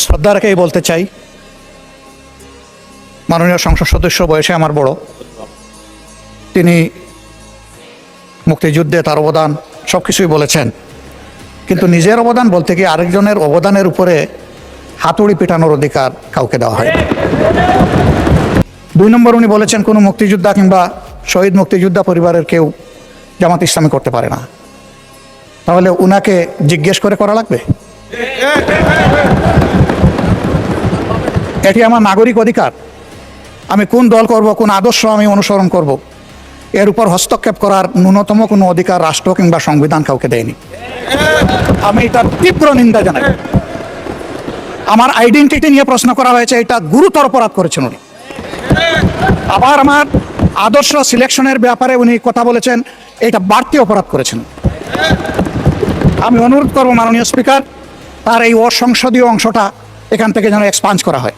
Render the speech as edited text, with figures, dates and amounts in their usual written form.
শ্রদ্ধা রেখেই বলতে চাই, মাননীয় সংসদ সদস্য বয়সে আমার বড়, তিনি মুক্তিযুদ্ধে তার অবদান সব কিছুই বলেছেন, কিন্তু নিজের অবদান বলতে গিয়ে আরেকজনের অবদানের উপরে হাতুড়ি পিটানোর অধিকার কাউকে দেওয়া হয়। 2 নম্বর, উনি বলেছেন কোনো মুক্তিযোদ্ধা কিংবা শহীদ মুক্তিযোদ্ধা পরিবারের কেউ জামাত ইসলামী করতে পারে না। তাহলে উনাকে জিজ্ঞেস করে করা লাগবে? এটি আমার নাগরিক অধিকার। আমি কোন দল করব, কোন আদর্শ আমি অনুসরণ করব, এর উপর হস্তক্ষেপ করার ন্যূনতম কোনো অধিকার রাষ্ট্র কিংবা সংবিধান কাউকে দেয়নি। আমি এটার তীব্র নিন্দা জানাই। আমার আইডেন্টিটি নিয়ে প্রশ্ন করা হয়েছে, এটা গুরুতর অপরাধ করেছেন উনি। আবার আমার আদর্শ সিলেকশনের ব্যাপারে উনি কথা বলেছেন, এটা বাড়তি অপরাধ করেছেন। আমি অনুরোধ করব মাননীয় স্পিকার, তার এই অসংসদীয় অংশটা এখান থেকে যেন এক্সপাঞ্জ করা হয়।